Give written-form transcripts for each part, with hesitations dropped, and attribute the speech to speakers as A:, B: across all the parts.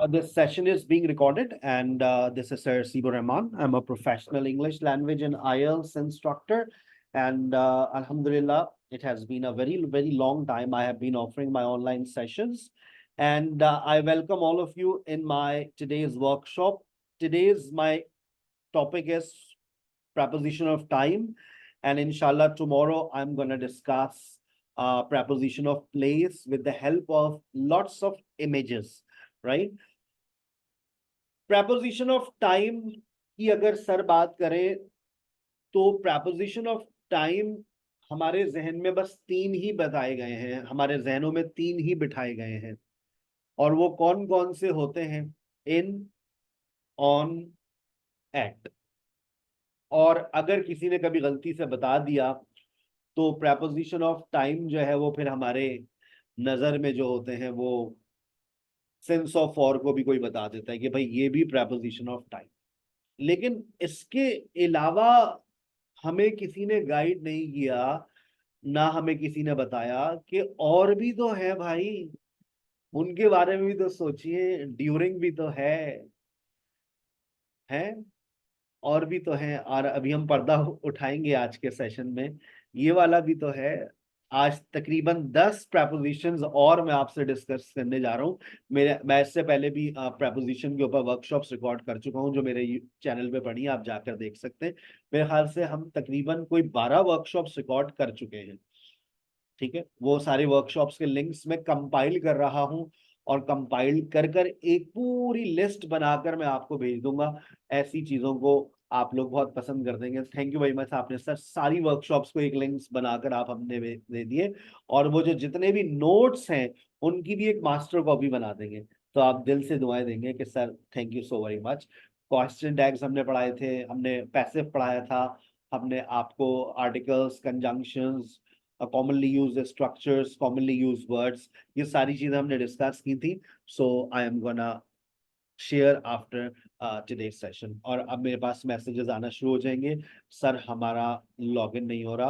A: This session is being recorded, and this is Sir Sibu Rahman. I'm a professional English language and IELTS instructor, and Alhamdulillah, it has been a very long time I have been offering my online sessions, and I welcome all of you in my today's workshop. Today's my topic is preposition of time, and inshallah tomorrow I'm going to discuss preposition of place with the help of lots of images, right? preposition of time की अगर sir बात करें तो preposition of time हमारे जहन में बस तीन ही बताए गए हैं, हमारे जहनों में तीन ही बिठाए गए हैं, और वो कौन कौन से होते हैं? इन, ऑन, एट। और अगर किसी ने कभी गलती से बता दिया तो preposition of time जो है वो फिर हमारे नजर में जो होते हैं वो सेंस ऑफ फॉर को भी कोई बता देता है कि भाई ये भी preposition of time। लेकिन इसके अलावा हमें किसी ने गाइड नहीं किया, ना हमें किसी ने बताया कि और भी तो है भाई, उनके बारे में भी तो सोचिए। ड्यूरिंग भी तो है और भी तो है, और अभी हम पर्दा उठाएंगे आज के सेशन में, ये वाला भी तो है। आज तकरीबन 10 prepositions और मैं आपसे डिस्कस करने जा रहा हूँ। मैं इससे पहले भी preposition के ऊपर वर्कशॉप्स रिकॉर्ड कर चुका हूँ, जो मेरे चैनल पे पड़ी है, आप जाकर देख सकते हैं। मेरे ख्याल से हम तकरीबन कोई 12 वर्कशॉप्स रिकॉर्ड कर चुके हैं। ठीक है, वो सारे वर्कशॉप्स के लिंक्स मैं कंपाइल कर रहा हूँ, और कंपाइल कर कर एक पूरी लिस्ट बनाकर मैं आपको भेज दूंगा। ऐसी चीजों को आप लोग बहुत पसंद कर देंगे। थैंक यू वेरी मच, आपने सर सारी वर्कशॉप्स को एक लिंक्स बनाकर आप हमने दे दिए, और वो जो जितने भी नोट्स हैं उनकी भी एक मास्टर कॉपी बना देंगे। तो आप दिल से दुआएं देंगे कि sir thank you so very much. Question tags हमने पढ़ाए थे, हमने पैसिव पढ़ाया था, हमने आपको articles, conjunctions, commonly used structures, commonly used words, ये सारी चीजें हमने डिस्कस की थी। So I am gonna share after today's session. और अब मेरे पास मैसेजेस आना शुरू हो जाएंगे, सर हमारा लॉगिन नहीं हो रहा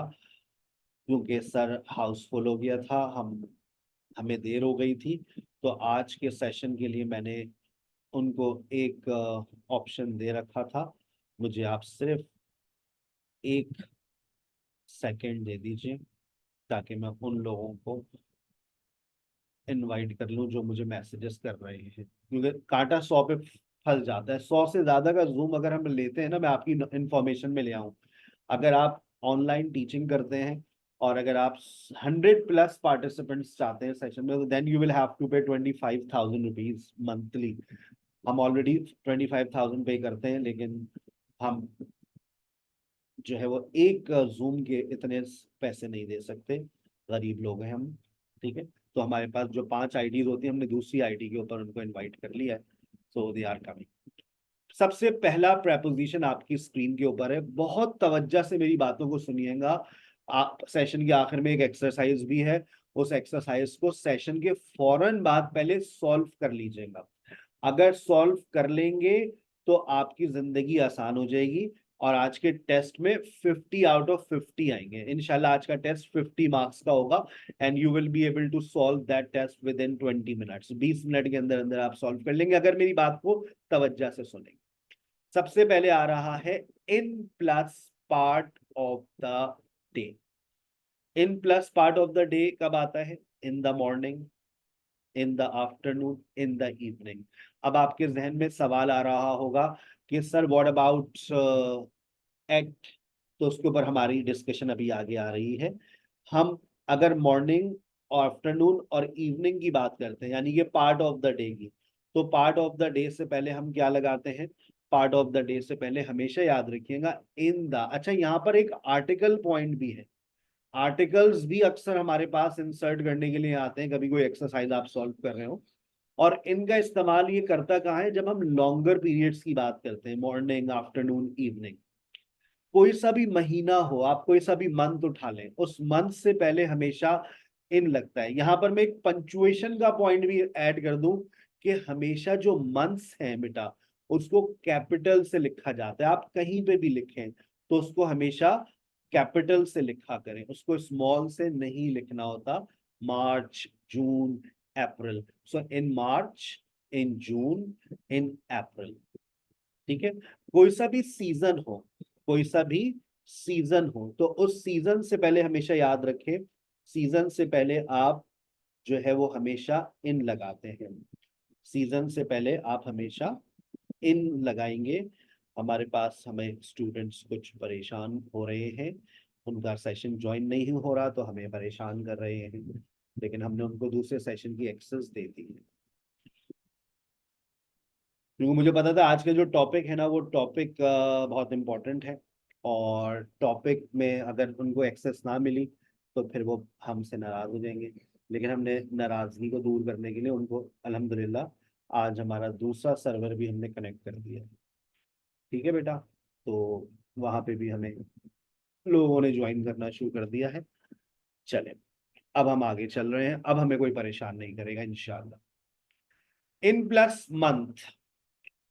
A: क्योंकि सर हाउसफुल हो गया था, हमें देर हो गई थी। तो आज के सेशन के लिए मैंने उनको एक ऑप्शन दे रखा था। मुझे आप सिर्फ एक सेकंड दे दीजिए ताकि मैं उन लोगों को इनवाइट कर लूं जो मुझे मैसेजेस कर रहे हैं, क्योंकि कांटा 100 पे फंस जाता है। 100 से ज्यादा का जूम अगर हम लेते हैं ना, मैं आपकी इंफॉर्मेशन में ले आऊं, अगर आप ऑनलाइन टीचिंग करते हैं और अगर आप 100+ पार्टिसिपेंट्स चाहते हैं सेशन में, तो then you will have to pay 25,000 rupees monthly. हम ऑलरेडी 25,000 पे करते हैं, लेकिन हम जो है वो एक जूम के इतने पैसे नहीं दे सकते, गरीब लोग हैं हम। ठीक है, तो हमारे पास जो 5 आईडीज होती है, हमने दूसरी आईडी के ऊपर उनको इनवाइट कर लिया है, सो दे आर कमिंग। सबसे पहला preposition आपकी स्क्रीन के ऊपर है, बहुत तवज्जो से मेरी बातों को सुनिएगा। आप सेशन के आखिर में एक एक्सरसाइज भी है, उस एक्सरसाइज को सेशन के फौरन बाद पहले सॉल्व कर लीजिएगा। अगर सॉल्व कर लेंगे तो आपकी जिंदगी आसान हो जाएगी, और आज के टेस्ट में 50 आउट ऑफ 50 आएंगे इंशाल्लाह। आज का टेस्ट 50 मार्क्स का होगा, and you will be able to solve that test with in 20 minutes. 20 minute के अंदर अंदर आप सॉल्व कर लेंगे अगर मेरी बात को तवज्जो से सुनेंगे। सबसे पहले आ रहा है in plus part of the day. In plus part of the day कब आता है? In the morning, in the afternoon, in the evening. अब आपके जहन में सवाल आ रहा होगा कि सर व्हाट अबाउट एट, तो उसके ऊपर हमारी डिस्कशन अभी आगे आ रही है। हम अगर मॉर्निंग, आफ्टरनून और इवनिंग की बात करते हैं, यानी कि पार्ट ऑफ द डे की, तो पार्ट ऑफ द डे से पहले हम क्या लगाते हैं? पार्ट ऑफ द डे से पहले हमेशा याद रखिएगा इन द। अच्छा, यहाँ पर एक आर्टिकल पॉइंट भी है। आर्टिकल्स भी अक्सर हमारे पास इंसर्ट करने के लिए आते हैं, कभी कोई एक्सरसाइज आप सॉल्व कर रहे हो, और इनका इस्तेमाल ये करता कहाँ है? जब हम लॉन्गर पीरियड्स की बात करते हैं, मॉर्निंग, आफ्टरनून, इवनिंग। कोई सा भी महीना हो, आप कोई सा भी मंथ उठा लें, उस मंथ से पहले हमेशा इन लगता है। यहां पर मैं एक पंचुएशन का पॉइंट भी ऐड कर दूं कि हमेशा जो मंथ्स हैं बेटा, उसको कैपिटल से लिखा जाता है। आप कहीं पे भी लिखें तो उसको हमेशा कैपिटल से लिखा करें, उसको स्मॉल से नहीं लिखना होता। मार्च, जून, अप्रैल। सो इन मार्च, इन जून, इन अप्रैल। ठीक है, कोई सा भी सीजन हो, कोई सा भी सीजन हो, तो उस सीजन से पहले हमेशा याद रखें, सीजन से पहले आप जो है वो हमेशा इन लगाते हैं। सीजन से पहले आप हमेशा इन लगाएंगे। हमारे पास हमें स्टूडेंट्स कुछ परेशान हो रहे हैं, उनका सेशन ज्वाइन नहीं हो रहा तो हमें परेशान कर रहे हैं, लेकिन हमने उनको दूसरे सेशन की एक्सेस दे दी है, क्योंकि मुझे पता था आज का जो टॉपिक है ना वो टॉपिक बहुत इम्पोर्टेंट है, और टॉपिक में अगर उनको एक्सेस ना मिली तो फिर वो हमसे नाराज हो जाएंगे। लेकिन हमने नाराजगी को दूर करने के लिए उनको अल्हम्दुलिल्लाह आज हमारा दूसरा सर्वर भी हमने कनेक्ट कर दिया है। ठीक है बेटा, तो वहां पे भी हमें लोगों ने ज्वाइन करना शुरू कर दिया है। चले, अब हम आगे चल रहे हैं, अब हमें कोई परेशान नहीं करेगा इंशाल्लाह। इन प्लस मंथ,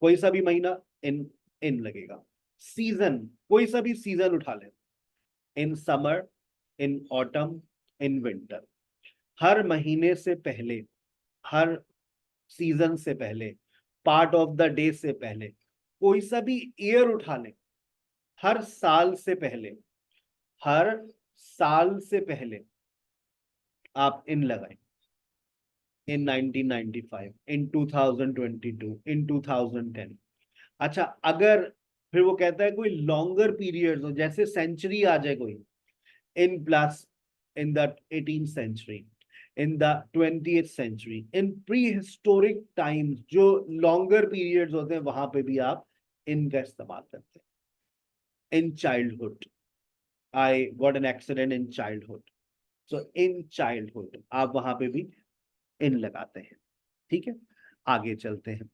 A: कोई सा भी महीना इन इन लगेगा। सीजन, कोई सा भी सीजन उठा ले, in summer, in autumn, in winter, हर महीने से पहले, हर सीजन से पहले, पार्ट ऑफ द डे से पहले, कोई सा भी ईयर उठा ले, हर साल से पहले, हर साल से पहले आप इन लगाएं। इन 1995, इन 2022, इन 2010। अच्छा, अगर फिर वो कहता है कोई लॉन्गर पीरियड हो, जैसे सेंचुरी आ जाए कोई, in plus in the 18th century, in the 20th century, in prehistoric times, जो लॉन्गर पीरियड्स होते हैं वहां पे भी आप इनका इस्तेमाल करते हैं। In childhood, I got an accident in childhood, so in childhood आप वहां पे भी इन लगाते हैं। ठीक है, आगे चलते हैं।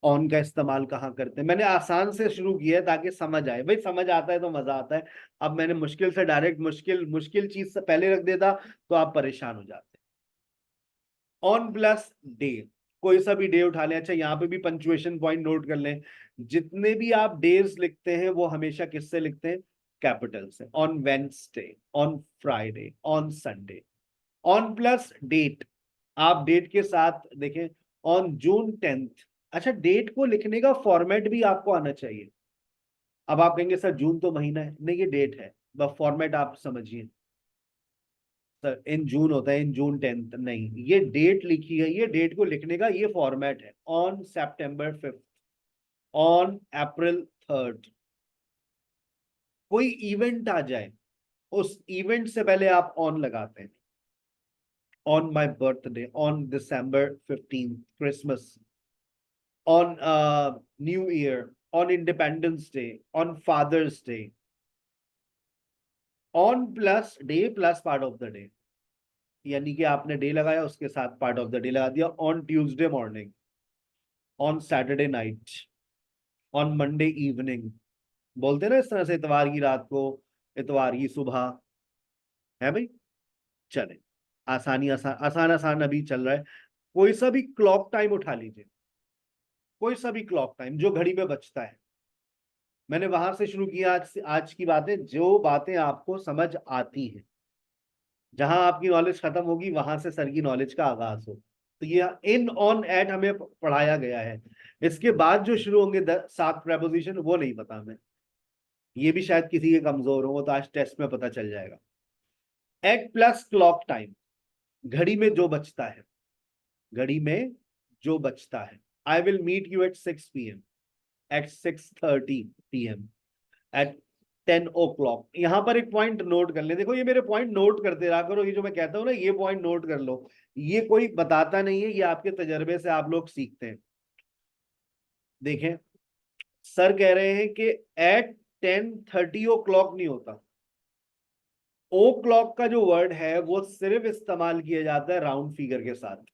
A: ऑन का इस्तेमाल कहाँ करते हैं, मैंने आसान से शुरू किया है ताकि समझ आए, भाई समझ आता है तो मजा आता है। अब मैंने मुश्किल से डायरेक्ट मुश्किल मुश्किल चीज से पहले रख देता तो आप परेशान हो जाते। ऑन प्लस डे, कोई सा भी डे उठा लें। अच्छा, यहाँ पे भी पंचुएशन पॉइंट नोट कर लें, जितने भी आप डेज लिखते हैं वो हमेशा किससे लिखते हैं, कैपिटल से। On Wednesday, on Friday, on Sunday. On plus date, आप डेट के साथ देखें, ऑन जून 10th। अच्छा, डेट को लिखने का फॉर्मेट भी आपको आना चाहिए। अब आप कहेंगे सर जून तो महीना है, नहीं ये डेट है, बस फॉर्मेट आप समझिए। सर इन जून होता है, इन जून 10th नहीं, ये डेट लिखी है, ये डेट को लिखने का ये फॉर्मेट है। On September 5th, on April 3rd। कोई इवेंट आ जाए, उस इवेंट से पहले आप ऑन लगाते हैं। On my birthday, on December 15th, Christmas, on New Year, on Independence Day, on Father's Day, on plus debt plus part of the day, यानी कि आपने डे लगाया उसके साथ पार्ट ऑफ द डे लगा दिया। On Tuesday morning, on Saturday night, on Monday evening, बोलते हैं ना इस तरह से, इतवार की रात को, इतवार की सुबह, है भाई। चले, आसानी आसान आसान आसान अभी चल रहा है। कोई सा भी क्लॉक टाइम उठा लीजिए, कोई सा भी क्लॉक टाइम जो घड़ी में बचता है। मैंने वहां से शुरू किया, आज की बातें, जो बातें आपको समझ आती हैं, जहां आपकी नॉलेज खत्म होगी वहां से सर की नॉलेज का आगाज हो। तो ये इन ऑन एट हमें पढ़ाया गया है। इसके बाद जो शुरू होंगे 7 प्रेपोजिशन वो नहीं पता हमें, ये भी शायद किसी के कमजोर हो, वो तो आज टेस्ट में पता चल जाएगा। एट प्लस क्लॉक टाइम, घड़ी में जो बचता है, घड़ी में जो बचता है। I will meet you at 6 PM, at 6:30 PM, at 10 o'clock। यहां पर एक पॉइंट नोट कर ले, देखो ये मेरे पॉइंट नोट करते रहा करो, ये जो मैं कहता हूं ना ये पॉइंट नोट कर लो। ये कोई बताता नहीं है, ये आपके तजर्बे से आप लोग सीखते हैं। देखें, सर कह रहे हैं कि एट 10:30 o'clock नहीं होता। ओ क्लॉक का जो वर्ड है वो सिर्फ इस्तेमाल किया जाता है राउंड फिगर के साथ,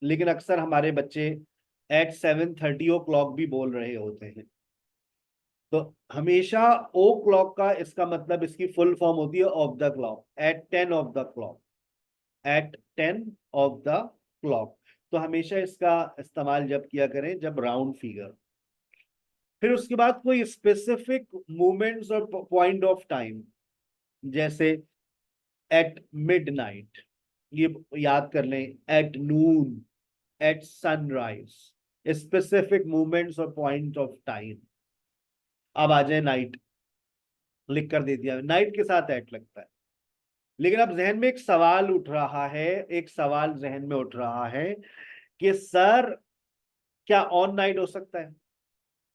A: लेकिन अक्सर हमारे बच्चे एट 7:30 o'clock भी बोल रहे होते हैं। तो हमेशा ओ क्लॉक का इसका मतलब, इसकी फुल फॉर्म होती है of the clock, at 10 of the clock, at 10 of the clock। तो हमेशा इसका इस्तेमाल जब किया करें जब राउंड फिगर। फिर उसके बाद कोई स्पेसिफिक मोमेंट्स और पॉइंट ऑफ टाइम, जैसे एट मिडनाइट, ये याद कर लें, at noon, at sunrise, specific movements और पॉइंट ऑफ टाइम। अब आ जाए नाइट, लिख कर दे दिया, नाइट के साथ एट लगता है। लेकिन अब जहन में एक सवाल उठ रहा है, एक सवाल जहन में उठ रहा है कि सर क्या ऑन नाइट हो सकता है,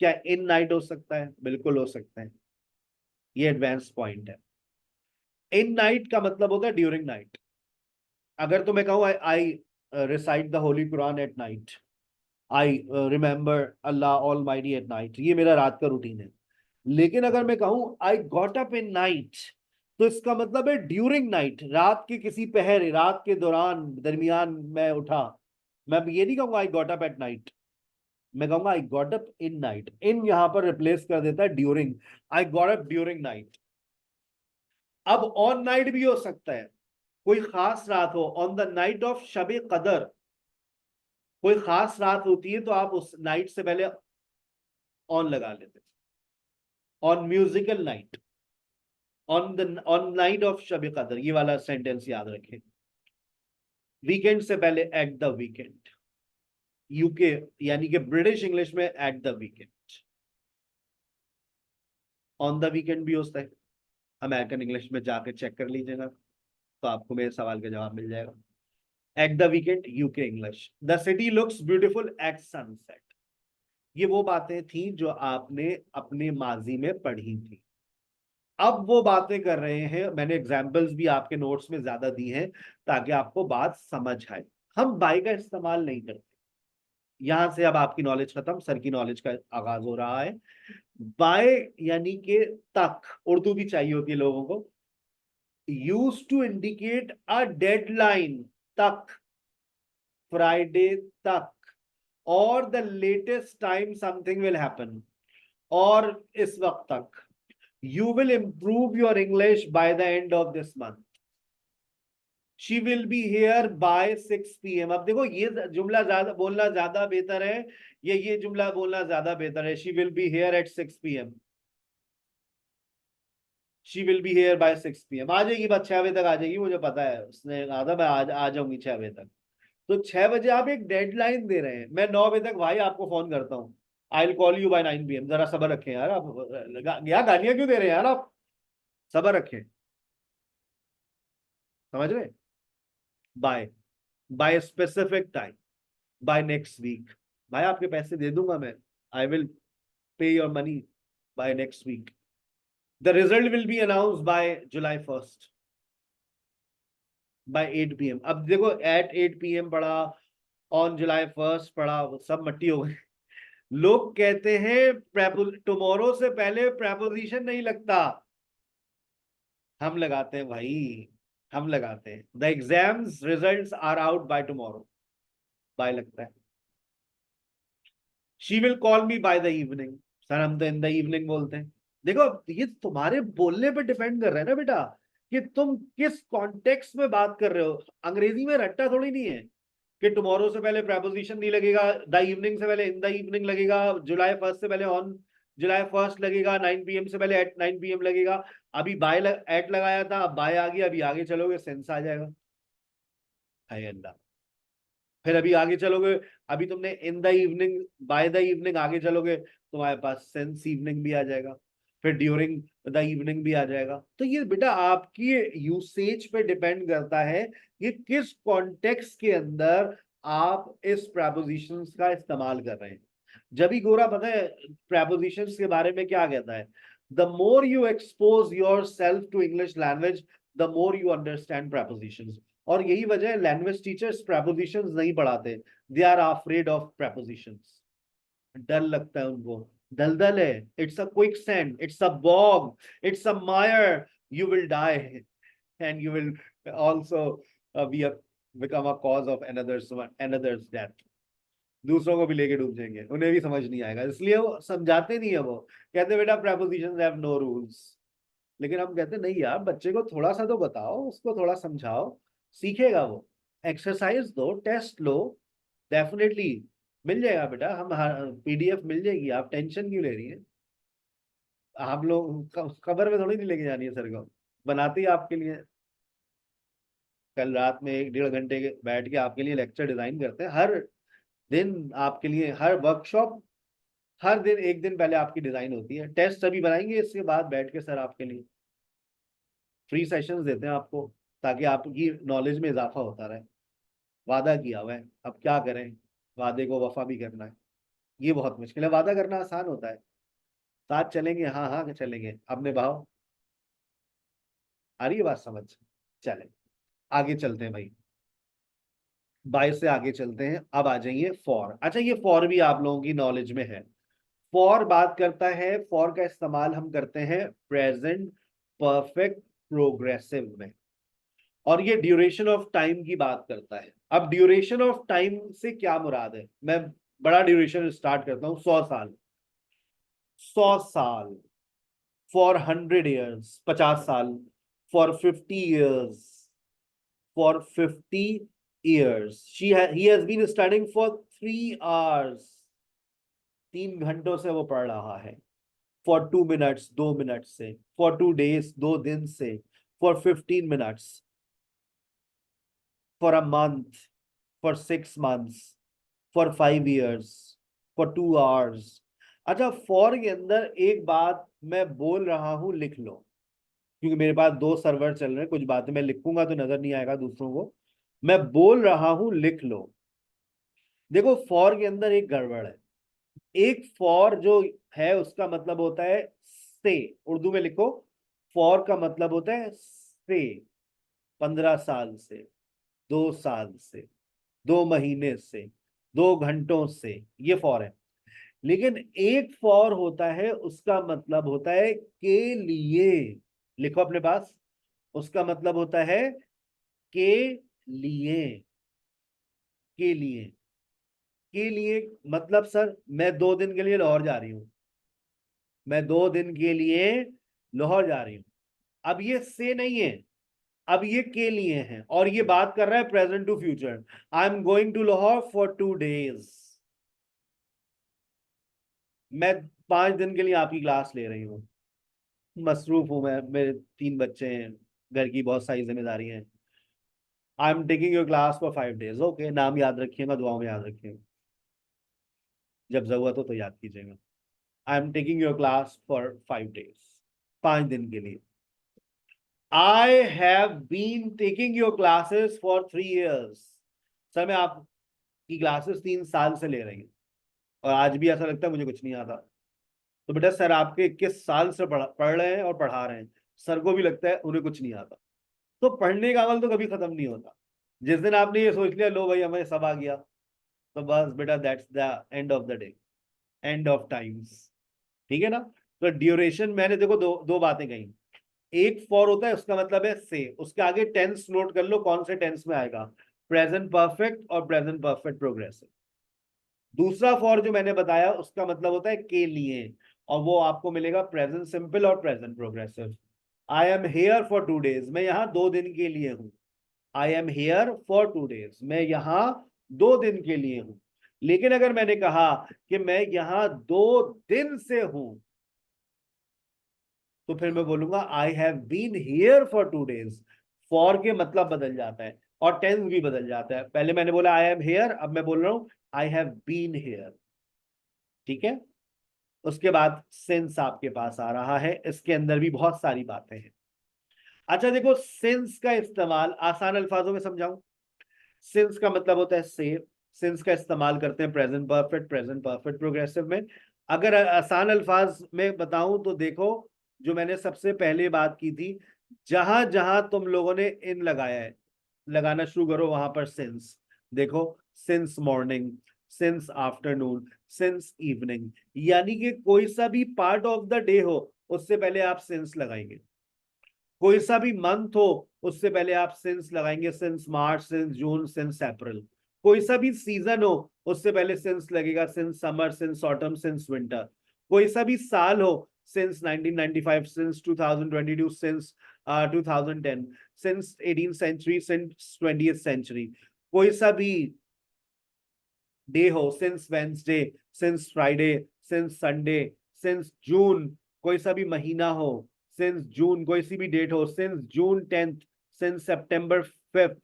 A: क्या इन नाइट हो सकता है? बिल्कुल हो सकता है, ये एडवांस पॉइंट है। इन नाइट का मतलब होता है ड्यूरिंग नाइट। अगर तो मैं कहूँ I recite the holy Quran at night, I remember Allah almighty at night, ये मेरा रात का रूटीन है। लेकिन अगर मैं कहूँ आई गॉट अप इन नाइट, तो इसका मतलब है ड्यूरिंग नाइट, रात के किसी पहर, रात के दौरान, दरमियान मैं उठा। मैं ये नहीं कहूंगा I got up at night, मैं कहूंगा I got up in night. In यहां पर रिप्लेस कर देता है during, I got up during night. अब ऑन नाइट भी हो सकता है, कोई खास रात हो, on the night of Shab-e Qadr, कोई खास रात होती है तो आप उस नाइट से पहले ऑन लगा लेते, on musical night, on night of Shab-e Qadr, ये वाला सेंटेंस याद रखें। वीकेंड से पहले एट द वीकेंड, यूके यानी कि ब्रिटिश इंग्लिश में eight the weekend, on the weekend भी होता है। अमेरिकन इंग्लिश में जाके चेक कर लीजिएगा तो आपको मेरे सवाल का जवाब मिल जाएगा। At the weekend UK English. The city looks beautiful at sunset, ये वो बातें थी जो आपने अपने माजी में पढ़ी थी। अब वो बातें कर रहे हैं, मैंने एग्जाम्पल्स भी आपके नोट्स में ज्यादा दी हैं ताकि आपको बात समझ आए। हम बाय का इस्तेमाल नहीं करते, यहां से अब आपकी नॉलेज खत्म, सर की नॉलेज का आगाज हो रहा है। बाय यानी कि तक, उर्दू भी चाहिए होती है लोगों को। Use to indicate a deadline, तक, फ्राइडे तक, और the latest time something will happen, और इस वक्त तक। You will improve your English by the end of this month, she will be here by 6 PM। अब देखो ये जुमला ज्यादा बोलना ज्यादा बेहतर है, ये जुमला बोलना ज्यादा बेहतर है, she will be here at 6 PM, she will be here by 6 PM। आ जाएगी, बस 6 बजे तक आ जाएगी, मुझे पता है, उसने कहा था मैं आ जाऊंगी 6 बजे तक। तो 6 बजे आप एक डेडलाइन दे रहे हैं, मैं 9 बजे तक भाई आपको फोन करता हूँ, I will call you by 9 PM, जरा सबर रखें यार आप, यार गालियां क्यों दे रहे हैं यार आप, सबर रखें, समझ रहे? By, by specific time, by next week, भाई आपके पैसे दे दूंगा मैं, I will pay your money by next week. The result will be announce by July 1st by 8 PM। अब देखो एट 8 PM पढ़ा, ऑन July 1st पढ़ा, सब मट्टी हो गई। लोग कहते हैं टुमारो से पहले प्रेपोजिशन नहीं लगता, हम लगाते हैं भाई, हम लगाते हैं। The exams results are out by tomorrow, by लगता है। She will call me by the evening, sir हम तो इन द इवनिंग बोलते हैं। देखो ये तुम्हारे बोलने पे डिपेंड कर रहा है ना बेटा, कि तुम किस कॉन्टेक्स्ट में बात कर रहे हो। अंग्रेजी में रट्टा थोड़ी नहीं है कि टुमारो से पहले प्रेपोजिशन नहीं लगेगा, द इवनिंग से पहले इन द इवनिंग लगेगा, July 1st से पहले ऑन July 1st लगेगा, 9 PM से पहले एट 9 PM लगेगा। अभी एट लगाया था, अब बाय आ गया, अभी आगे चलोगे सेंस आ जाएगा। हाय अल्लाह, फिर अभी आगे चलोगे, अभी तुमने इन the evening, bye the evening आगे चलोगे, तुम्हारे पास सेंस इवनिंग भी आ जाएगा, फिर ड्यूरिंग द इवनिंग भी आ जाएगा। तो ये बेटा आपकी यूसेज पे डिपेंड करता है कि किस कॉन्टेक्स्ट के अंदर आप इस प्रेपोजिशंस का इस्तेमाल कर रहे हैं। जब ही गोरा पता है प्रेपोजिशंस के बारे में क्या कहता है, the more you expose yourself to English language the more you understand prepositions. और यही वजह है लैंग्वेज टीचर्स प्रेपोजिशंस नहीं पढ़ाते, they are afraid of prepositions, डर लगता है उनको। दलदल है, it's a quicksand, it's a bog, it's a mire, you will die and you will also be a become a cause of another's death. दूसरों को भी लेके डूब जाएंगे, उन्हें भी समझ नहीं आएगा, इसलिए वो समझाते नहीं है। वो कहते बेटा प्रेपोजिशंस हैव नो रूल्स, लेकिन हम कहते नहीं यार, बच्चे को थोड़ा सा तो बताओ, उसको थोड़ा समझाओ, सीखेगा वो। एक्सरसाइज दो, टेस्ट लो, डेफिनेटली मिल जाएगा बेटा। हम PDF मिल जाएगी, आप टेंशन क्यों ले रही हैं? हम लोग कबर में थोड़ी नहीं लेके जानी है सर को, बनाते ही आपके लिए। कल रात में 1-1.5 घंटे के बैठ के आपके लिए लेक्चर डिजाइन करते हैं, हर दिन आपके लिए, हर वर्कशॉप हर दिन एक दिन पहले आपकी डिजाइन होती है। टेस्ट अभी बनाएंगे, इसके बाद बैठ के सर आपके लिए फ्री सेशंस देते हैं आपको, ताकि आपकी नॉलेज में इजाफा होता रहे। वादा किया हुआ है, अब क्या करें, वादे को वफा भी करना है। ये बहुत मुश्किल है, वादा करना आसान होता है। साथ चलेंगे, हाँ हाँ चलेंगे, अपने भाव। आ रही है बात समझ? चले आगे चलते हैं भाई, 22 से आगे चलते हैं। अब आ जाइए फॉर। अच्छा, ये फॉर भी आप लोगों की नॉलेज में है। फॉर बात करता है, फॉर का इस्तेमाल हम करते हैं प्रेजेंट परफेक्ट प्रोग्रेसिव में, और ये ड्यूरेशन ऑफ टाइम की बात करता है। अब ड्यूरेशन ऑफ टाइम से क्या मुराद है? मैं बड़ा ड्यूरेशन स्टार्ट करता हूं, 100 साल। 100 साल, फॉर 100 years, 50 साल, for 50 years, for 50 years. He has been studying for 3 hours. 3 घंटों से वो पढ़ रहा है। फॉर 2 मिनट्स, 2 मिनट से। फॉर 2 days, 2 दिन से। For 15 minutes. For a month. For 6 months। For 5 years। For 2 hours। अच्छा, फॉर के अंदर एक बात मैं बोल रहा हूं, लिख लो, क्योंकि मेरे पास 2 सर्वर चल रहे हैं। कुछ बातें मैं लिखूंगा तो नजर नहीं आएगा दूसरों को। मैं बोल रहा हूं, लिख लो। देखो, फॉर के अंदर एक गड़बड़ है। एक फॉर जो है उसका मतलब होता है से। उर्दू में लिखो, फॉर का मतलब होता है से। 15 साल से, 2 साल से, 2 महीने से, 2 घंटों से, ये फॉर है। लेकिन एक फॉर होता है, उसका मतलब होता है के लिए। लिखो अपने पास, उसका मतलब होता है के लिए। के लिए। के लिए मतलब, सर मैं 2 दिन के लिए लाहौर जा रही हूँ। मैं 2 दिन के लिए लाहौर जा रही हूँ। अब ये से नहीं है, अब ये के लिए है, और ये बात कर रहा है present to future. I am going to Lahore for 2 days। मैं 5 दिन के लिए आपकी क्लास ले रही हूँ। मसरूफ हूं मैं, मेरे 3 बच्चे हैं, घर की बहुत सारी जिम्मेदारी है। आई am taking your class for 5 days। Okay, नाम याद रखिएगा, दुआओं में याद रखिएगा, जब जरूरत हो तो याद कीजिएगा। I am taking your class for 5 days, 5 दिन के लिए। I have been taking your classes for 3 years। Sir मैं आपकी क्लासेस 3 साल से ले रही हूँ, और आज भी ऐसा लगता है मुझे कुछ नहीं आता। तो बेटा, सर आपके 21 साल से पढ़ रहे हैं और पढ़ा रहे हैं, सर को भी लगता है उन्हें कुछ नहीं आता। तो पढ़ने का अमल तो कभी खत्म नहीं होता। जिस दिन आपने ये सोच लिया, लो भाई हमें सब आ गया, तो बस बेटा, that's the end of the day, end of times. ठीक है ना? तो ड्यूरेशन, मैंने देखो दो दो बातें कही। एक फॉर होता है, उसका मतलब है से, उसके आगे टेंस नोट कर लो, कौन से टेंस में आएगा, प्रेजेंट परफेक्ट और प्रेजेंट परफेक्ट प्रोग्रेसिव। दूसरा फॉर जो मैंने बताया, उसका मतलब होता है के लिए, और वो आपको मिलेगा प्रेजेंट सिंपल और present progressive. I am here for 2 days, मैं यहाँ 2 दिन के लिए हूँ। I am here for 2 days, मैं यहाँ 2 दिन के लिए हूँ। लेकिन अगर मैंने कहा कि मैं यहाँ 2 दिन से हूं, तो फिर मैं बोलूंगा I have been here for 2 days। For के मतलब बदल जाता है, और टेंस भी बदल जाता है। पहले मैंने बोला आई एम हियर, अब मैं बोल रहा हूं आई हैव बीन हियर। ठीक है? उसके बाद सिंस आपके पास आ रहा है, इसके अंदर भी बहुत सारी बातें हैं। अच्छा देखो, सिंस का इस्तेमाल आसान अल्फाजों में समझाऊं। सिंस का मतलब होता है से। सिंस का इस्तेमाल करते हैं present perfect, present perfect progressive में। अगर आसान अल्फाज में बताऊं तो देखो, जो मैंने सबसे पहले बात की थी, जहां जहां तुम लोगों ने इन लगाया है, लगाना शुरू करो वहां पर सिंस। देखो, since morning, since afternoon, since evening, यानी कि कोई सा भी पार्ट ऑफ द डे हो, उससे पहले आप सिंस लगाएंगे। कोई सा भी मंथ हो, उससे पहले आप सिंस लगाएंगे, सिंस मार्च, सिंस जून, सिंस अप्रैल। कोई सा भी सीजन हो, उससे पहले सिंस लगेगा, since summer, since autumn, since winter. कोई सा भी साल हो, since 1995, since 2022, since 2010, since 18th century, since 20th century। कोई सा भी डे हो, since Wednesday, since Friday, since Sunday, since June. कोई सा भी महीना हो, सिंस जून। कोई सी भी डेट हो, since June 10th, since September 5th।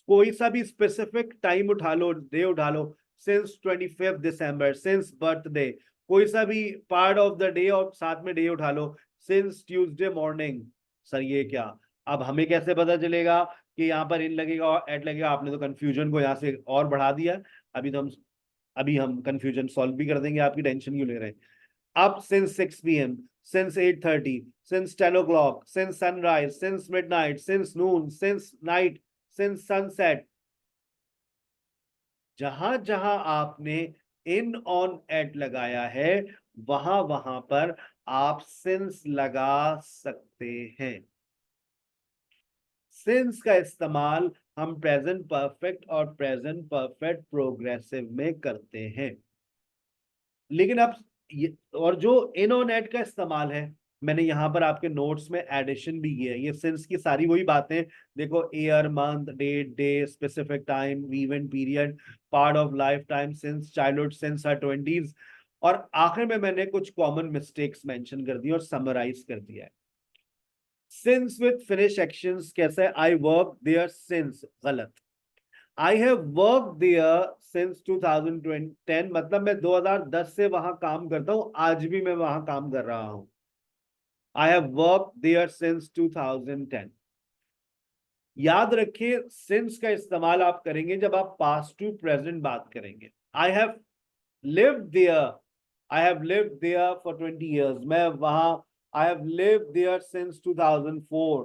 A: कोई सा भी स्पेसिफिक टाइम उठा लो, डे उठा लो, सिंस 25 दिसंबर, सिंस बर्थडे, कोई सा भी पार्ट ऑफ द डे और साथ में डे उठा लो, सिंस ट्यूसडे मॉर्निंग। सर ये क्या, अब हमें कैसे पता चलेगा कि यहाँ पर इन लगेगा और एट लगेगा? आपने तो कंफ्यूजन को यहाँ से और बढ़ा दिया। अभी हम कंफ्यूजन सॉल्व भी कर देंगे, आपकी टेंशन क्यों ले रहे हैं? अब since 6 PM, since 8:30, since 10 o'clock, since sunrise, since midnight, since noon, since night, since sunset, जहां जहां आपने इन ऑन एट लगाया है वहां वहां पर आप सिंस लगा सकते हैं। सिंस का इस्तेमाल हम प्रेजेंट परफेक्ट और प्रेजेंट परफेक्ट प्रोग्रेसिव में करते हैं। लेकिन अब और जो इन ऑन एट का इस्तेमाल है, मैंने यहां पर आपके नोट्स में एडिशन भी किया है। ये सिंस की सारी वही बातें, देखो, year, month, date, day, specific time, event, period, part of life time, since childhood, since our 20s, और आखिर में मैंने कुछ कॉमन मिस्टेक्स मेंशन कर दी और समराइज कर दिया है। सिंस विद फिनिश एक्शंस कैसे? आई वर्क देयर सिंस, गलत। I have work there since 2010, मतलब मैं 2010 से वहां काम करता हूं, आज भी मैं वहां काम कर रहा हूं। I have work there since 2010। याद रखिए, सिंस का इस्तेमाल आप करेंगे जब आप पास्ट टू प्रेजेंट बात करेंगे। I have lived there, I have lived there for 20 years, मैं वहां, I have lived there since 2004,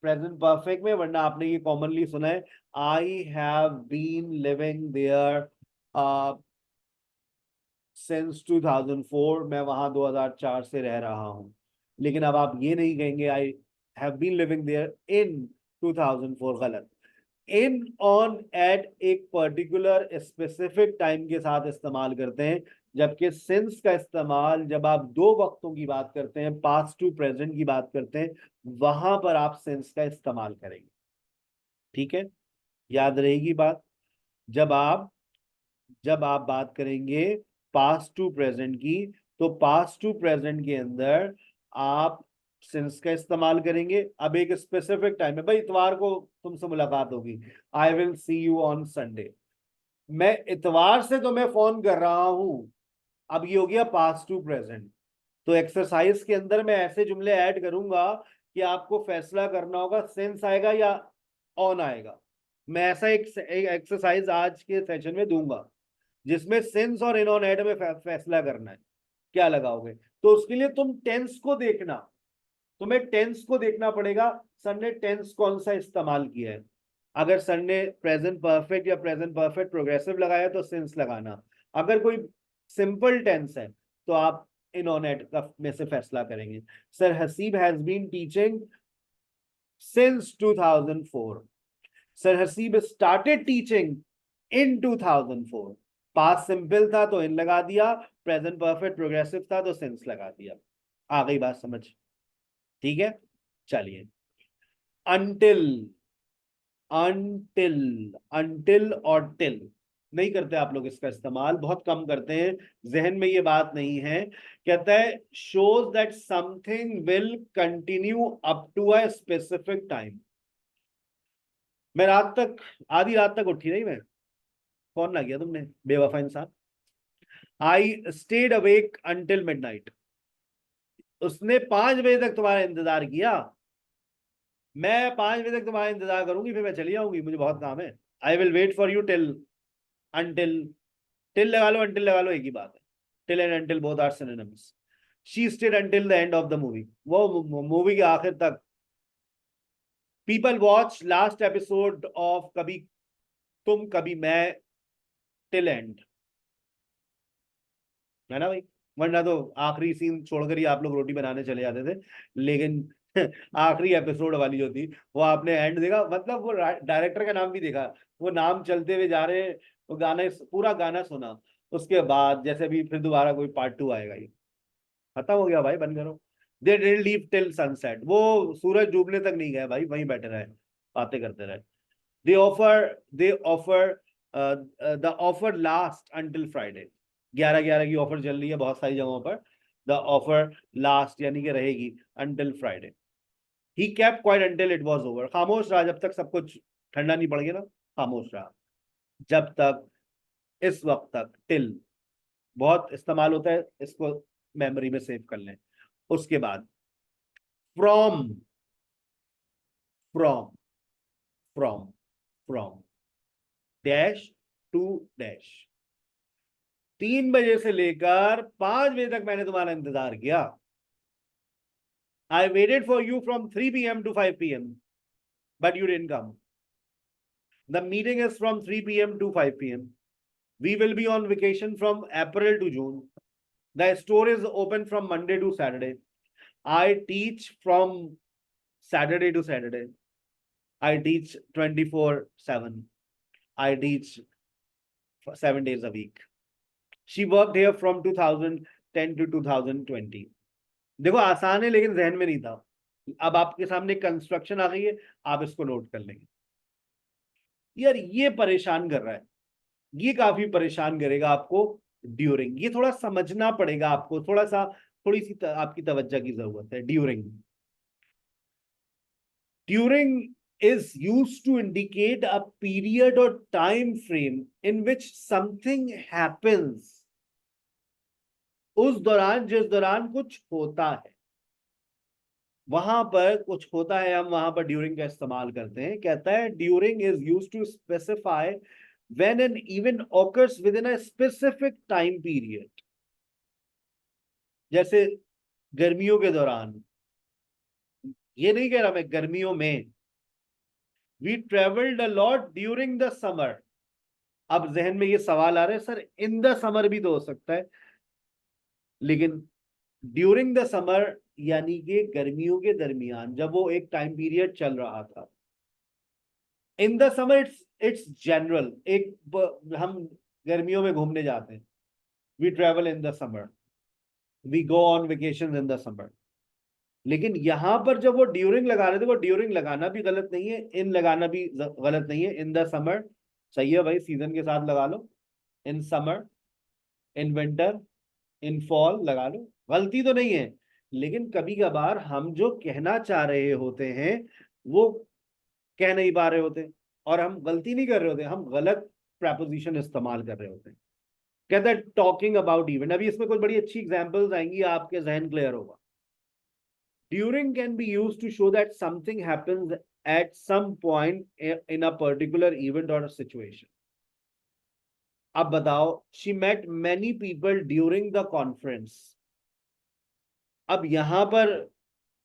A: present perfect में। वरना आपने ये कॉमनली सुना है, I have been living there since 2004, मैं वहां 2004 से रह रहा हूं। लेकिन अब आप ये नहीं कहेंगे I have been living there in 2004, गलत। इन, ऑन, एट एक पर्टिकुलर स्पेसिफिक टाइम के साथ इस्तेमाल करते हैं, जबकि सिंस का इस्तेमाल जब आप दो वक्तों की बात करते हैं, पास्ट टू प्रेजेंट की बात करते हैं, वहां पर आप सिंस का इस्तेमाल करेंगे। ठीक है, याद रहेगी बात। जब आप जब आप बात करेंगे पास्ट टू प्रेजेंट की, तो पास्ट टू प्रेजेंट के अंदर आप सिंस का इस्तेमाल करेंगे। अब एक स्पेसिफिक टाइम है, भाई इतवार को तुमसे मुलाकात होगी, आई will see you on Sunday. मैं इतवार से तो मैं फोन कर रहा हूं, अब ये हो गया पास्ट टू प्रेजेंट। तो एक्सरसाइज के अंदर मैं ऐसे जुमले ऐड करूंगा कि आपको फैसला करना होगा सिंस आएगा या ऑन आएगा। मैं ऐसा एक एक्सरसाइज आज के सेशन में दूंगा जिसमें सिंस और इन ऑन एड में फैसला करना है, क्या लगाओगे। तो उसके लिए तुम्हें टेंस को देखना पड़ेगा, सर ने टेंस कौन सा इस्तेमाल किया है। अगर सर ने प्रेजेंट परफेक्ट या प्रेजेंट परफेक्ट प्रोग्रेसिव लगाया तो सिंस लगाना। अगर कोई सिंपल टेंस है तो आप इन ऑन एट में से फैसला करेंगे। Sir Haseeb has been teaching since 2004, sir Haseeb started teaching in 2004। Past simple था तो इन लगा दिया, प्रेजेंट परफेक्ट प्रोग्रेसिव था तो सिंस लगा दिया। आ गई बात समझ? ठीक है, चलिए। अनटिल, अनटिल, अनटिल और टिल नहीं करते आप लोग, इसका इस्तेमाल बहुत कम करते हैं, जहन में ये बात नहीं है। कहता है shows that something will continue up to a specific time. मैं रात तक, आधी रात तक उठी नहीं मैं, फोन ना किया तुमने, बेवफा इंसान। I stayed awake until midnight, उसने 5 बजे तक तुम्हारा इंतजार किया। मैं 5 बजे तक तुम्हारा इंतजार करूंगी, फिर मैं चली जाऊंगी, मुझे बहुत काम है। I will wait for you till, until, till लगा लो अंटिल लगा लो, एक ही बात है। Till and until both are synonyms. She stayed until the end of the movie, वो मूवी के आखिर तक। People watch last episode of कभी तुम कभी मैं टिल एंड, है ना भाई? वरना तो आखिरी सीन छोड़कर ही आप लोग रोटी बनाने चले जाते थे। लेकिन आखिरी एपिसोड वाली जो थी वो आपने एंड देखा, मतलब वो डायरेक्टर का नाम भी देखा, वो नाम चलते हुए जा रहे हैं, वो गाने, पूरा गाना सुना, उसके बाद जैसे भी फिर दोबारा कोई पार्ट 2 आएगा, ये खत्म हो गया भाई, बंद करो। They didn't leave till sunset, वो सूरज डूबने तक नहीं गए भाई, वहीं बैठे रहे, बातें करते रहे। दे offer the offer last until Friday, 11/11 की ऑफर चल रही है बहुत सारी जगहों पर। द ऑफर लास्ट यानी कि रहेगी until Friday. He kept quite until it was over, खामोश रहा जब तक सब कुछ ठंडा नहीं पड़ गया ना, खामोश रहा जब तक इस वक्त तक, टिल, बहुत इस्तेमाल होता है, इसको मेमोरी में सेव कर लें। उसके बाद from, from, from, from dash to dash. 3 बजे से लेकर 5 बजे तक मैंने तुम्हारा इंतजार किया। I waited for you from 3 p.m. to 5 p.m. but you didn't come. The meeting is from 3 p.m. to 5 p.m. We will be on vacation from April to June. The store is open from Monday to Saturday. I teach from Saturday to Saturday. I teach 24/7. I teach 7 days a week. She worked here from 2010 to 2020. देखो आसान है लेकिन जहन में नहीं था। अब आपके सामने कंस्ट्रक्शन आ गई है, आप इसको नोट कर लेंगे। यार ये परेशान कर रहा है, ये काफी परेशान करेगा आपको ड्यूरिंग। ये थोड़ा समझना पड़ेगा आपको, थोड़ा सा, थोड़ी सी आपकी तवज्जो की जरूरत है। During, during is used to indicate a period or time frame in which something happens. उस दौरान, जिस दौरान कुछ होता है, वहां पर कुछ होता है, हम वहां पर ड्यूरिंग का इस्तेमाल करते हैं। कहता है during is used to specify when an event occurs with in a specific time period. जैसे गर्मियों के दौरान, ये नहीं कह रहा मैं, गर्मियों में। We travelled a lot during the summer. अब जहन में ये सवाल आ रहा है, सर इन द समर भी तो हो सकता है, लेकिन ड्यूरिंग द समर यानी कि गर्मियों के दरमियान, जब वो एक टाइम पीरियड चल रहा था। In the summer it's general, हम गर्मियों में घूमने जाते हैं, we travel in the summer, we go on vacation in the summer. लेकिन यहां पर जब वो ड्यूरिंग लगा रहे थे, वो ड्यूरिंग लगाना भी गलत नहीं है, इन लगाना भी गलत नहीं है। इन द समर सही है भाई, सीजन के साथ लगा लो। In summer, in winter, in fall लगा लो, गलती तो नहीं है। लेकिन कभी कभार हम जो कहना चाह रहे होते हैं वो कह नहीं पा रहे होते, और हम गलती नहीं कर रहे होते, हम गलत प्रपोजिशन इस्तेमाल कर रहे होते हैं। कहते हैं टॉकिंग अबाउट इवेंट। अभी इसमें कुछ बड़ी अच्छी एग्जांपल्स आएंगी, आपके जहन क्लियर होगा। During can be used to show that something happens at some point in a particular event or a situation. अब बताओ, she met many people during the conference. अब यहां पर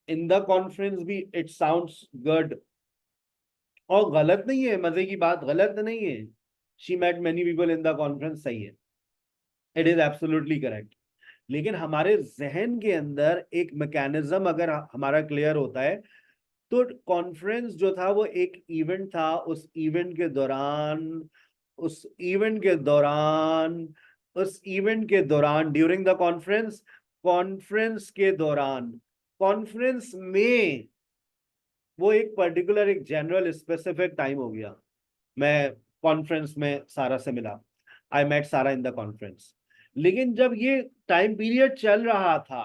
A: in the conference भी it sounds good, और गलत नहीं है, मजे की बात, गलत नहीं है। She met many people in the conference सही है, it is absolutely correct। लेकिन हमारे जहन के अंदर एक मैकेनिज्म अगर हमारा क्लियर होता है, तो कॉन्फ्रेंस जो था वो एक इवेंट था। उस इवेंट के दौरान, उस इवेंट के दौरान, उस इवेंट के दौरान, ड्यूरिंग द कॉन्फ्रेंस, कॉन्फ्रेंस के दौरान, कॉन्फ्रेंस में, वो एक पर्टिकुलर, एक जनरल स्पेसिफिक टाइम हो गया। मैं कॉन्फ्रेंस में सारा से मिला, आई मेट सारा इन द कॉन्फ्रेंस। लेकिन जब ये टाइम पीरियड चल रहा था,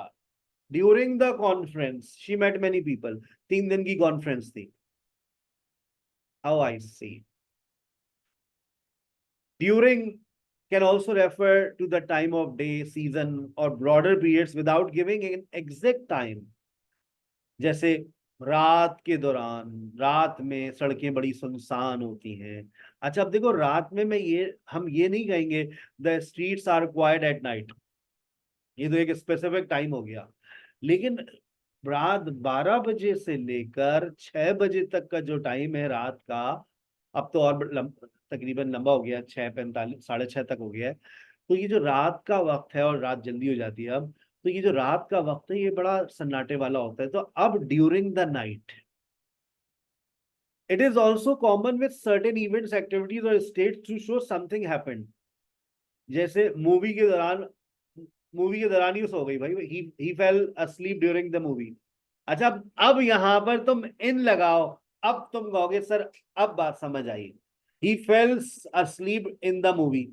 A: during the conference she met many people, 3 दिन की कॉन्फ्रेंस थी। How I see during can also refer to the time of day, season or broader periods without giving an exact time। जैसे रात के दौरान, रात में सड़कें बड़ी सुनसान होती हैं। अच्छा अब देखो, रात में हम ये नहीं कहेंगे the streets are quite at night, ये तो एक स्पेसिफिक टाइम हो गया। लेकिन रात 12 बजे से लेकर 6 बजे तक का जो टाइम है रात का, अब तो और तकरीबन लंबा हो गया, 6:45, 6:30 तक हो गया है। तो ये जो रात का वक्त है, और रात जल्दी हो जाती है अब, तो ये जो रात का वक्त है ये बड़ा सन्नाटे वाला होता है। तो अब during the night, it is also common with certain events, activities और states to show something happened. जैसे मूवी के दौरान ही सो गई भाई, he fell asleep during the movie. अच्छा अब यहां पर तुम इन लगाओ, अब तुम कहोगे सर अब बात समझ आई, he falls asleep in the movie.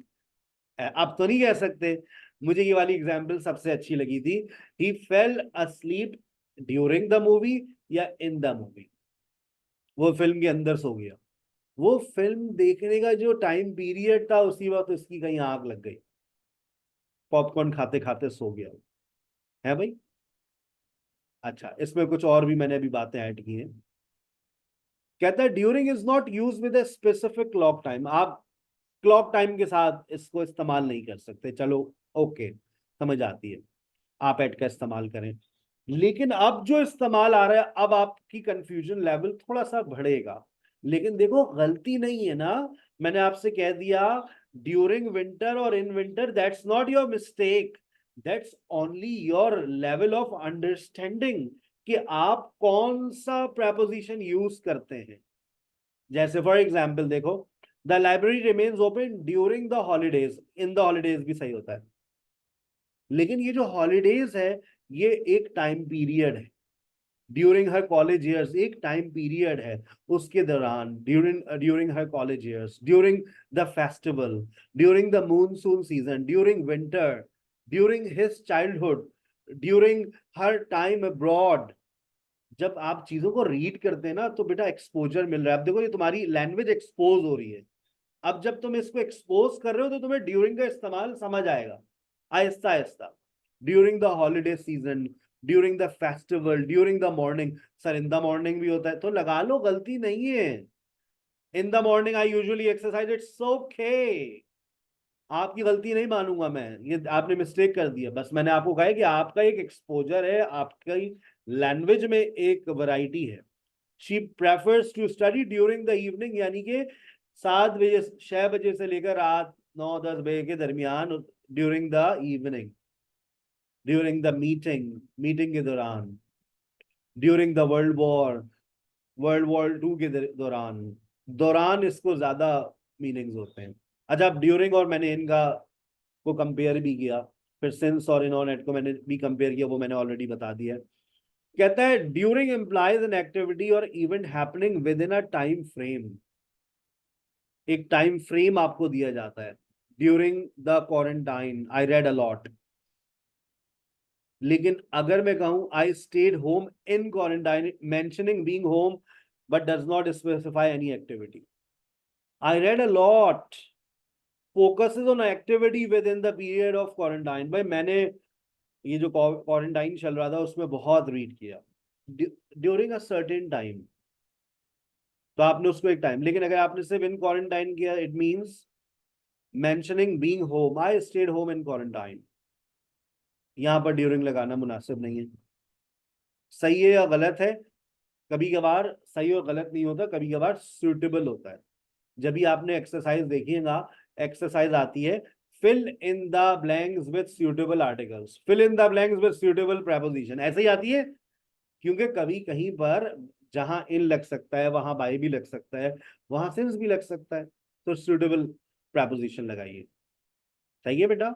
A: अब तो नहीं कह सकते। मुझे ये वाली एग्जांपल सबसे अच्छी लगी थी, he fell asleep during the movie या इन द मूवी, वो फिल्म के अंदर सो गया। वो फिल्म देखने का जो टाइम पीरियड था उसी वक्त उसकी कहीं आग लग गई, पॉपकॉर्न खाते खाते सो गया। है भाई? अच्छा, इसमें कुछ और भी मैंने अभी बातें ऐड की हैं। कहता है during is not use with a specific clock time. आप क्लॉक टाइम के साथ इसको इस्तेमाल नहीं कर सकते, चलो ओके, समझ आती है, आप ऐड का इस्तेमाल करें। लेकिन अब जो इस्तेमाल आ रहा है, अब आपकी कंफ्यूजन लेवल थोड़ा सा बढ़ेगा। लेकिन देखो गलती नहीं है ना, मैंने आपसे कह दिया ड्यूरिंग विंटर और in winter, that's not your mistake, that's only your level of understanding कि आप कौन सा प्रेपोजिशन यूज करते हैं। जैसे फॉर एग्जाम्पल देखो, the library remains open during the holidays, in the holidays भी सही होता है, लेकिन ये जो हॉलीडेज है ये एक टाइम पीरियड है। ड्यूरिंग हर कॉलेज ईयर्स एक टाइम पीरियड है, उसके दौरान, during during her college years, during the festival, during the monsoon season, during winter, during his childhood, during her time abroad. जब आप चीजों को रीड करते हैं ना तो बेटा एक्सपोजर मिल रहा है। अब देखो ये तुम्हारी लैंग्वेज एक्सपोज हो रही है। अब जब तुम इसको एक्सपोज कर रहे हो तो तुम्हें ड्यूरिंग का इस्तेमाल समझ आएगा Aahista Aahista. During the holiday season, during the festival, during the morning. Sir in the morning भी होता है तो लगा लो, गलती नहीं है। In the morning I usually exercise, it's okay. आपकी गलती नहीं मानूंगा मैं, ये आपने मिस्टेक कर दिया। बस मैंने आपको कहा है कि आपका एक एक्सपोजर है, आपकी लैंग्वेज में एक वैरायटी है। She prefers to study during the evening, यानी कि 7 बजे 6 बजे से लेकर रात 9-10 बजे के दरमियान, during the evening, during the meeting, meeting के दौरान, ड्यूरिंग द वर्ल्ड वॉर 2 के दौरान। दौरान इसको ज्यादा मीनिंग्स होते हैं। अच्छा, अब ड्यूरिंग और मैंने इनका को कंपेयर भी किया, फिर सिंस और इन एट को मैंने भी कंपेयर किया, वो मैंने ऑलरेडी बता दिया है। कहता है ड्यूरिंग इंप्लाइज एन एक्टिविटी और event happening with in a time frame. एक टाइम फ्रेम आपको दिया जाता है। During the quarantine I read a lot, लेकिन अगर मैं कहूं I stayed home in quarantine, mentioning being home but does not specify any activity. I read a lot focuses on activity with in the period of quarantine. भाई मैंने ये जो quarantine चल रहा था उसमें बहुत रीड किया ड्यूरिंग अ सर्टेन टाइम, तो आपने उसको एक टाइम। लेकिन अगर आपने सिर्फ इन क्वारंटाइन किया, it means mentioning being home, I stayed home in quarantine. यहां पर ड्यूरिंग लगाना मुनासिब नहीं है। सही है या गलत है? कभी कभार सही और गलत नहीं होता, कभी कभार सुटेबल होता है। जब भी आपने एक्सरसाइज देखिएगा, एक्सरसाइज आती है fill in the blanks with suitable articles, fill in the blanks with suitable preposition, ऐसे ही आती है। क्योंकि कभी कहीं पर जहां इन लग सकता है वहां बाय भी लग सकता है, वहां सिंस भी लग सकता है, तो सुटेबल प्रेपोजिशन लगाइए। सही है बेटा?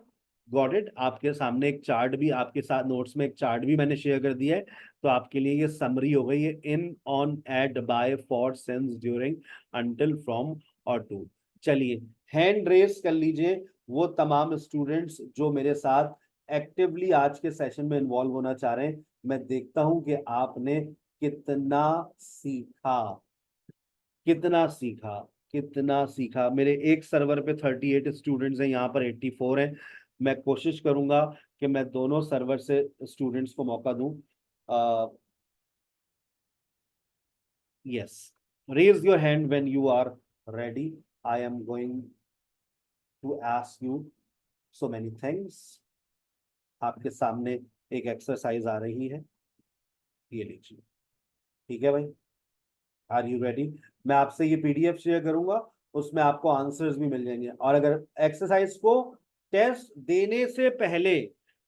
A: Got it? आपके सामने एक चार्ट भी, आपके साथ नोट्स में एक चार्ट भी मैंने शेयर कर दिया है, तो आपके लिए ये समरी हो गई है। In, on, at, by, for, since, during, until, from और टू। चलिए हैंड रेस कर लीजिए वो तमाम स्टूडेंट्स जो मेरे साथ एक्टिवली आज के सेशन में इन्वॉल्व होना चाह रहे हैं। मैं देखता हूं कि आपने कितना सीखा, कितना सीखा, कितना सीखा। मेरे एक सर्वर पे 38 स्टूडेंट्स हैं, यहाँ पर 84 हैं। मैं कोशिश करूंगा कि मैं दोनों सर्वर से स्टूडेंट्स को मौका दूं। Yes, raise your hand when you are ready. I am going to ask you so many things. आपके सामने एक एक्सरसाइज आ रही है, ये लीजिए। ठीक है भाई? Are you ready? मैं आपसे ये पीडीएफ शेयर करूंगा, उसमें आपको आंसर्स भी मिल जाएंगे। और अगर एक्सरसाइज को टेस्ट देने से पहले,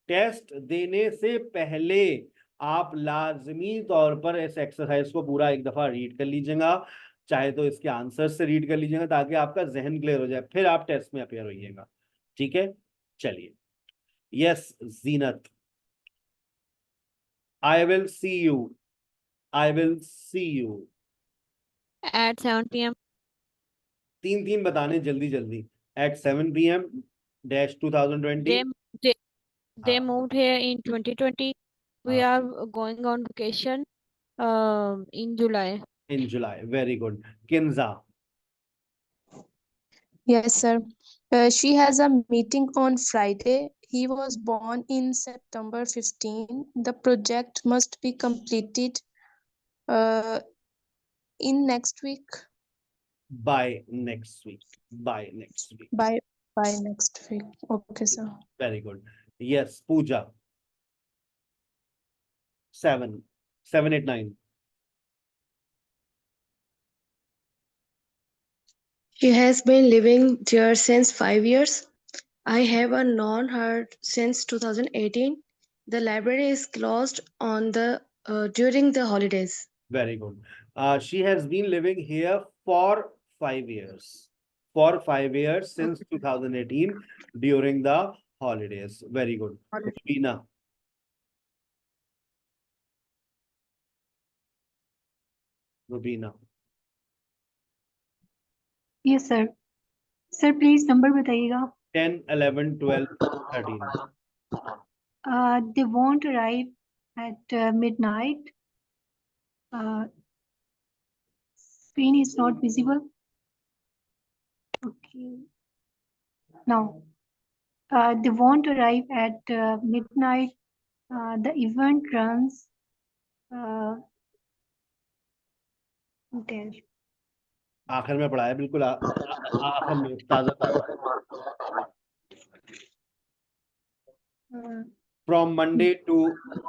A: टेस्ट देने से पहले आप लाजमी तौर पर इस एक्सरसाइज को पूरा एक दफा रीड कर लीजिएगा, चाहे तो इसके आंसर से रीड कर लीजिएगा ताकि आपका जहन क्लियर हो जाए, फिर आप टेस्ट में अपेयर होइएगा। ठीक है? चलिए। Yes Zeenat, I will see you, I will see you.
B: at 7 p.m.
A: तीन तीन बताने जल्दी जल्दी। At 7 p.m. Dash 2020।
B: They they they
A: हाँ।
B: moved here in 2020. We
A: हाँ,
B: are going on vacation in July.
A: In July, very good. Kinza,
C: Yes, sir. She has a meeting on Friday. He was born in September 15. The project must be completed uh, in next week.
A: By next week. By next week.
C: By next week. Okay, sir.
A: Very good. Yes, Pooja. 7, 7, 8, 9.
D: She has been living there since 5 years. I have known her since 2018. The library is closed on the during the holidays.
A: Very good. She has been living here for 5 years. For 5 years since 2018 during the holidays. Very good. Rubina. Rubina.
E: Yes sir sir please number बताइएगा
A: 10, 11, 12, 13.
E: They want arrive at midnight. Screen is not visible. Okay. Now, they won't arrive at midnight. The event runs until
A: आखिर में पढ़ा है बिल्कुल आखिर में ताजा from Monday to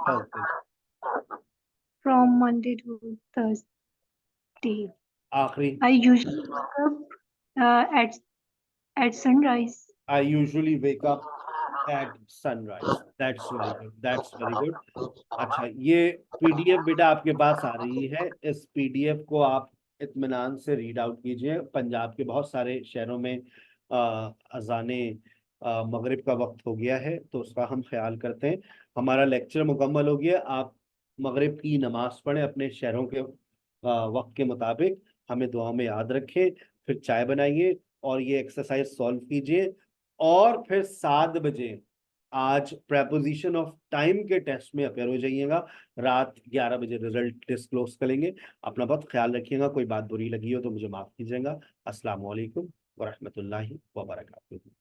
A: Thursday.
E: from Monday to Thursday.
A: आखिरी
E: I usually wake up at sunrise.
A: I usually wake up at sunrise. That's very good. That's very good. अच्छा, ये पीडीएफ बेटा आपके पास आ रही है। इस पीडीएफ को आप इत्मीनान से रीड आउट कीजिए। पंजाब के बहुत सारे शहरों में अजाने मगरिब का वक्त हो गया है, तो उसका हम ख्याल करते हैं। हमारा लेक्चर मुकम्मल हो गया। आप मगरिब की नमाज पढ़ें अपने शहरों के वक्त के मुताबिक। हमें दुआ में याद रखें, फिर चाय बनाइए और ये एक्सरसाइज सॉल्व कीजिए। और फिर 7 बजे आज प्रेपोजिशन ऑफ टाइम के टेस्ट में अपेयर हो जाइएगा। रात 11 बजे रिजल्ट डिस्क्लोज करेंगे। अपना बहुत ख्याल रखिएगा। कोई बात बुरी लगी हो तो मुझे माफ कीजिएगा। अस्सलाम वालेकुम व रहमतुल्लाहि व बरकातुहू।